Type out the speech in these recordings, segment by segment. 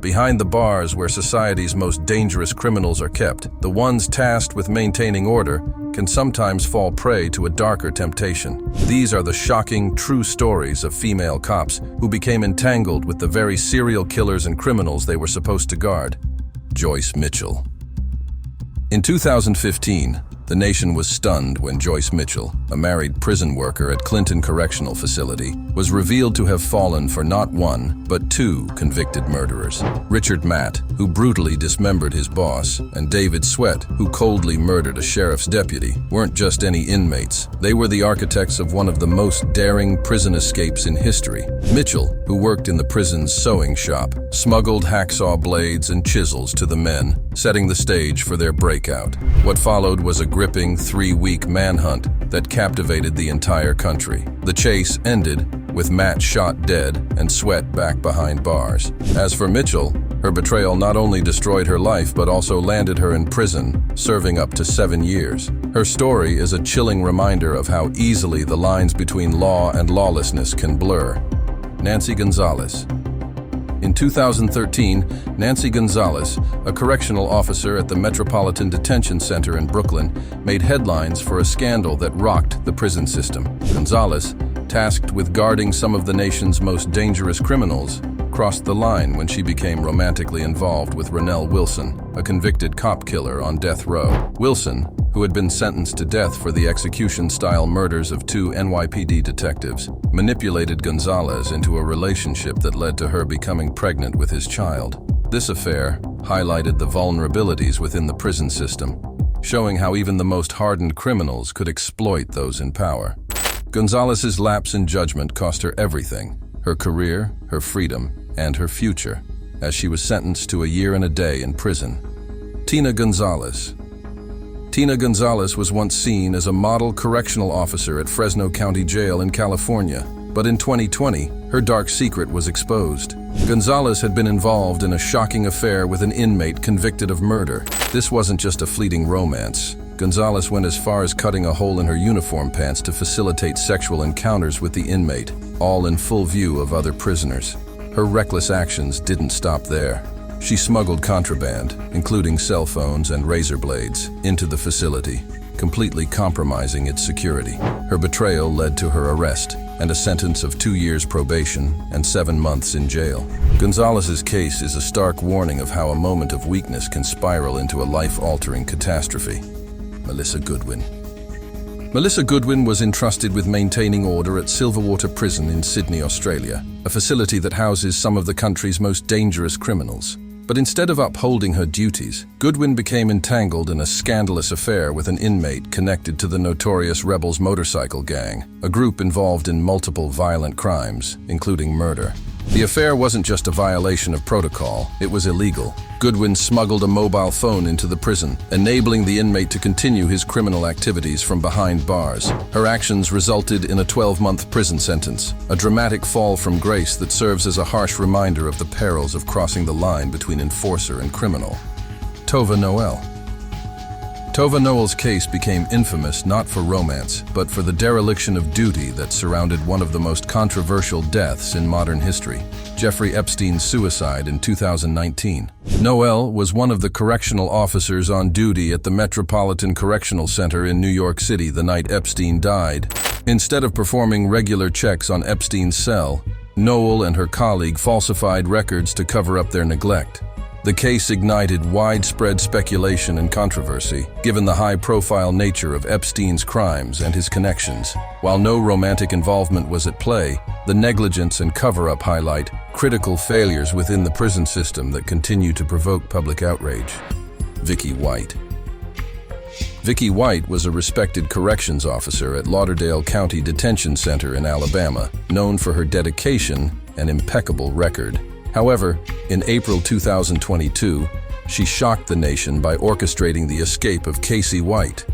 Behind the bars where society's most dangerous criminals are kept, the ones tasked with maintaining order can sometimes fall prey to a darker temptation. These are the shocking, true stories of female cops who became entangled with the very serial killers and criminals they were supposed to guard. Joyce Mitchell. In 2015, the nation was stunned when Joyce Mitchell, a married prison worker at Clinton Correctional Facility, was revealed to have fallen for not one, but two convicted murderers. Richard Matt, who brutally dismembered his boss, and David Sweat, who coldly murdered a sheriff's deputy, weren't just any inmates. They were the architects of one of the most daring prison escapes in history. Mitchell, who worked in the prison's sewing shop, smuggled hacksaw blades and chisels to the men, setting the stage for their breakout. What followed was a gripping 3-week manhunt that captivated the entire country. The chase ended with Matt shot dead and Sweat back behind bars. As for Mitchell, her betrayal not only destroyed her life but also landed her in prison, serving up to 7 years. Her story is a chilling reminder of how easily the lines between law and lawlessness can blur. Nancy Gonzalez. In 2013, Nancy Gonzalez, a correctional officer at the Metropolitan Detention Center in Brooklyn, made headlines for a scandal that rocked the prison system. Gonzalez, tasked with guarding some of the nation's most dangerous criminals, crossed the line when she became romantically involved with Ronnell Wilson, a convicted cop killer on death row. Wilson, who had been sentenced to death for the execution-style murders of 2 NYPD detectives, manipulated Gonzalez into a relationship that led to her becoming pregnant with his child. This affair highlighted the vulnerabilities within the prison system, showing how even the most hardened criminals could exploit those in power. Gonzalez's lapse in judgment cost her everything: her career, her freedom, and her future, as she was sentenced to a year and a day in prison. Tina Gonzalez. Tina Gonzalez was once seen as a model correctional officer at Fresno County Jail in California, but in 2020, her dark secret was exposed. Gonzalez had been involved in a shocking affair with an inmate convicted of murder. This wasn't just a fleeting romance. Gonzalez went as far as cutting a hole in her uniform pants to facilitate sexual encounters with the inmate, all in full view of other prisoners. Her reckless actions didn't stop there. She smuggled contraband, including cell phones and razor blades, into the facility, completely compromising its security. Her betrayal led to her arrest and a sentence of 2 years probation and 7 months in jail. Gonzalez's case is a stark warning of how a moment of weakness can spiral into a life-altering catastrophe. Melissa Goodwin. Melissa Goodwin was entrusted with maintaining order at Silverwater Prison in Sydney, Australia, a facility that houses some of the country's most dangerous criminals. But instead of upholding her duties, Goodwin became entangled in a scandalous affair with an inmate connected to the notorious Rebels motorcycle gang, a group involved in multiple violent crimes, including murder. The affair wasn't just a violation of protocol, it was illegal. Goodwin smuggled a mobile phone into the prison, enabling the inmate to continue his criminal activities from behind bars. Her actions resulted in a 12-month prison sentence, a dramatic fall from grace that serves as a harsh reminder of the perils of crossing the line between enforcer and criminal. Tova Noel. Tova Noel's case became infamous not for romance, but for the dereliction of duty that surrounded one of the most controversial deaths in modern history, Jeffrey Epstein's suicide in 2019. Noel was one of the correctional officers on duty at the Metropolitan Correctional Center in New York City the night Epstein died. Instead of performing regular checks on Epstein's cell, Noel and her colleague falsified records to cover up their neglect. The case ignited widespread speculation and controversy, given the high-profile nature of Epstein's crimes and his connections. While no romantic involvement was at play, the negligence and cover-up highlight critical failures within the prison system that continue to provoke public outrage. Vicky White. Vicky White was a respected corrections officer at Lauderdale County Detention Center in Alabama, known for her dedication and impeccable record. However, in April 2022, she shocked the nation by orchestrating the escape of Casey White,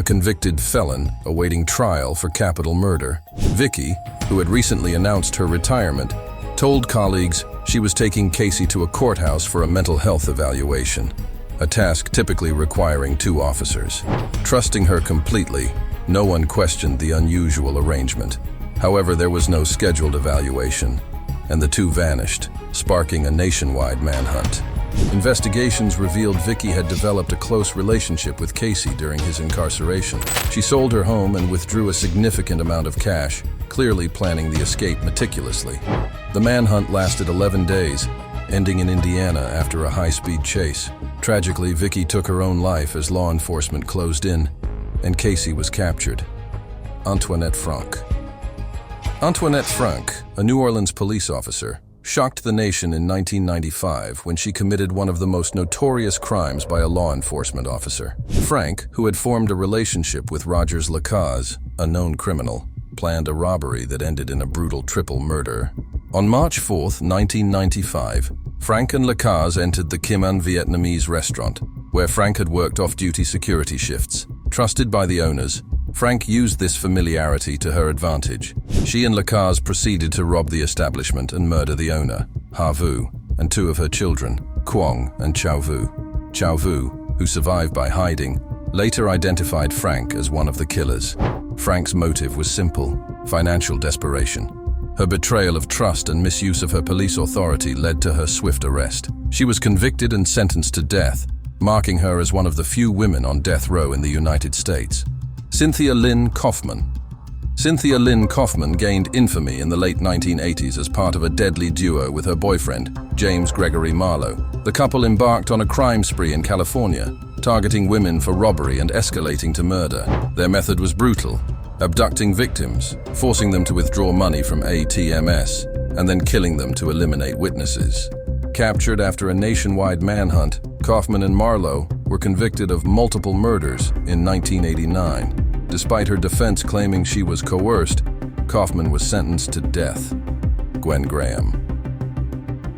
a convicted felon awaiting trial for capital murder. Vicky, who had recently announced her retirement, told colleagues she was taking Casey to a courthouse for a mental health evaluation, a task typically requiring 2 officers. Trusting her completely, no one questioned the unusual arrangement. However, there was no scheduled evaluation. and the two vanished, sparking a nationwide manhunt. Investigations revealed Vicky had developed a close relationship with Casey during his incarceration. She sold her home and withdrew a significant amount of cash, clearly planning the escape meticulously. The manhunt lasted 11 days, ending in Indiana after a high-speed chase. Tragically, Vicky took her own life as law enforcement closed in, and Casey was captured. Antoinette Frank. Antoinette Frank, a New Orleans police officer, shocked the nation in 1995 when she committed one of the most notorious crimes by a law enforcement officer. Frank, who had formed a relationship with Rogers Lacaze, a known criminal, planned a robbery that ended in a brutal triple murder. On March 4, 1995, Frank and Lacaze entered the Kim An Vietnamese restaurant, where Frank had worked off-duty security shifts. Trusted by the owners, Frank used this familiarity to her advantage. She and Lacaze proceeded to rob the establishment and murder the owner, Ha Vu, and two of her children, Quang and Chao Vu. Chao Vu, who survived by hiding, later identified Frank as one of the killers. Frank's motive was simple: financial desperation. Her betrayal of trust and misuse of her police authority led to her swift arrest. She was convicted and sentenced to death, marking her as one of the few women on death row in the United States. Cynthia Lynn Kaufman. Cynthia Lynn Kaufman gained infamy in the late 1980s as part of a deadly duo with her boyfriend, James Gregory Marlowe. The couple embarked on a crime spree in California, targeting women for robbery and escalating to murder. Their method was brutal: abducting victims, forcing them to withdraw money from ATMs, and then killing them to eliminate witnesses. Captured after a nationwide manhunt, Kaufman and Marlowe were convicted of multiple murders in 1989. Despite her defense claiming she was coerced, Kaufman was sentenced to death. Gwen Graham.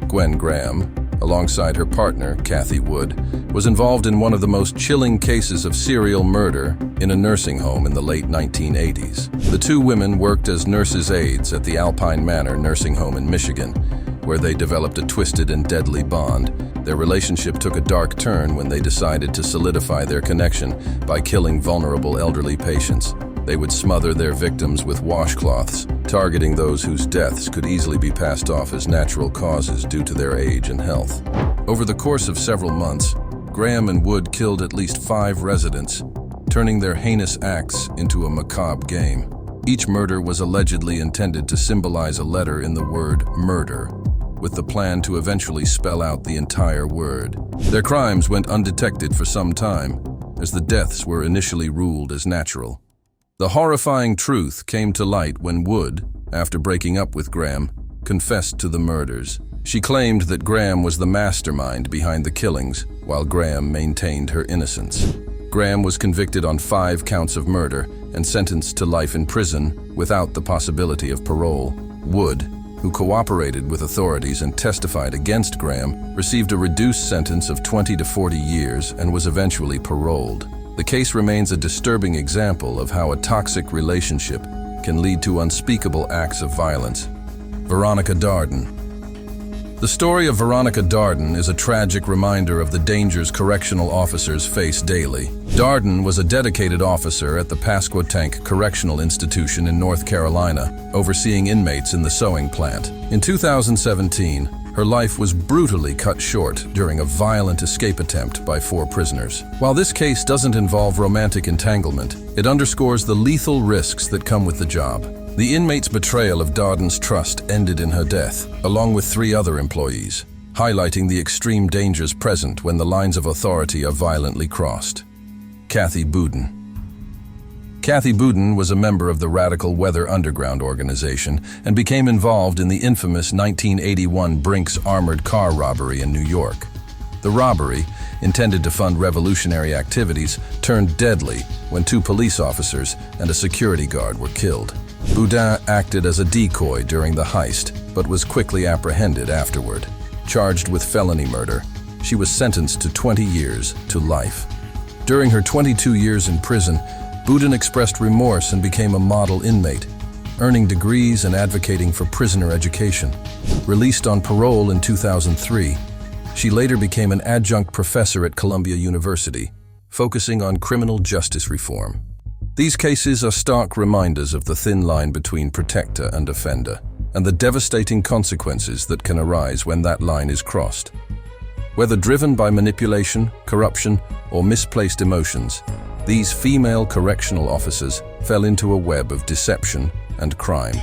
Gwen Graham, alongside her partner, Kathy Wood, was involved in one of the most chilling cases of serial murder in a nursing home in the late 1980s. The two women worked as nurses' aides at the Alpine Manor nursing home in Michigan, where they developed a twisted and deadly bond. Their relationship took a dark turn when they decided to solidify their connection by killing vulnerable elderly patients. They would smother their victims with washcloths, targeting those whose deaths could easily be passed off as natural causes due to their age and health. Over the course of several months, Graham and Wood killed at least 5 residents, turning their heinous acts into a macabre game. Each murder was allegedly intended to symbolize a letter in the word murder, with the plan to eventually spell out the entire word. Their crimes went undetected for some time, as the deaths were initially ruled as natural. The horrifying truth came to light when Wood, after breaking up with Graham, confessed to the murders. She claimed that Graham was the mastermind behind the killings, while Graham maintained her innocence. Graham was convicted on 5 counts of murder and sentenced to life in prison without the possibility of parole. Wood, who cooperated with authorities and testified against Graham, received a reduced sentence of 20 to 40 years and was eventually paroled. The case remains a disturbing example of how a toxic relationship can lead to unspeakable acts of violence. Veronica Darden. The story of Veronica Darden is a tragic reminder of the dangers correctional officers face daily. Darden was a dedicated officer at the Pasquotank Correctional Institution in North Carolina, overseeing inmates in the sewing plant. In 2017, her life was brutally cut short during a violent escape attempt by 4 prisoners. While this case doesn't involve romantic entanglement, it underscores the lethal risks that come with the job. The inmate's betrayal of Darden's trust ended in her death, along with 3 other employees, highlighting the extreme dangers present when the lines of authority are violently crossed. Kathy Boudin. Kathy Boudin was a member of the radical Weather Underground organization and became involved in the infamous 1981 Brinks armored car robbery in New York. The robbery, intended to fund revolutionary activities, turned deadly when 2 police officers and a security guard were killed. Boudin acted as a decoy during the heist, but was quickly apprehended afterward. Charged with felony murder, she was sentenced to 20 years to life. During her 22 years in prison, Boudin expressed remorse and became a model inmate, earning degrees and advocating for prisoner education. Released on parole in 2003, she later became an adjunct professor at Columbia University, focusing on criminal justice reform. These cases are stark reminders of the thin line between protector and offender. and the devastating consequences that can arise when that line is crossed. Whether driven by manipulation, corruption, or misplaced emotions, these female correctional officers fell into a web of deception and crime.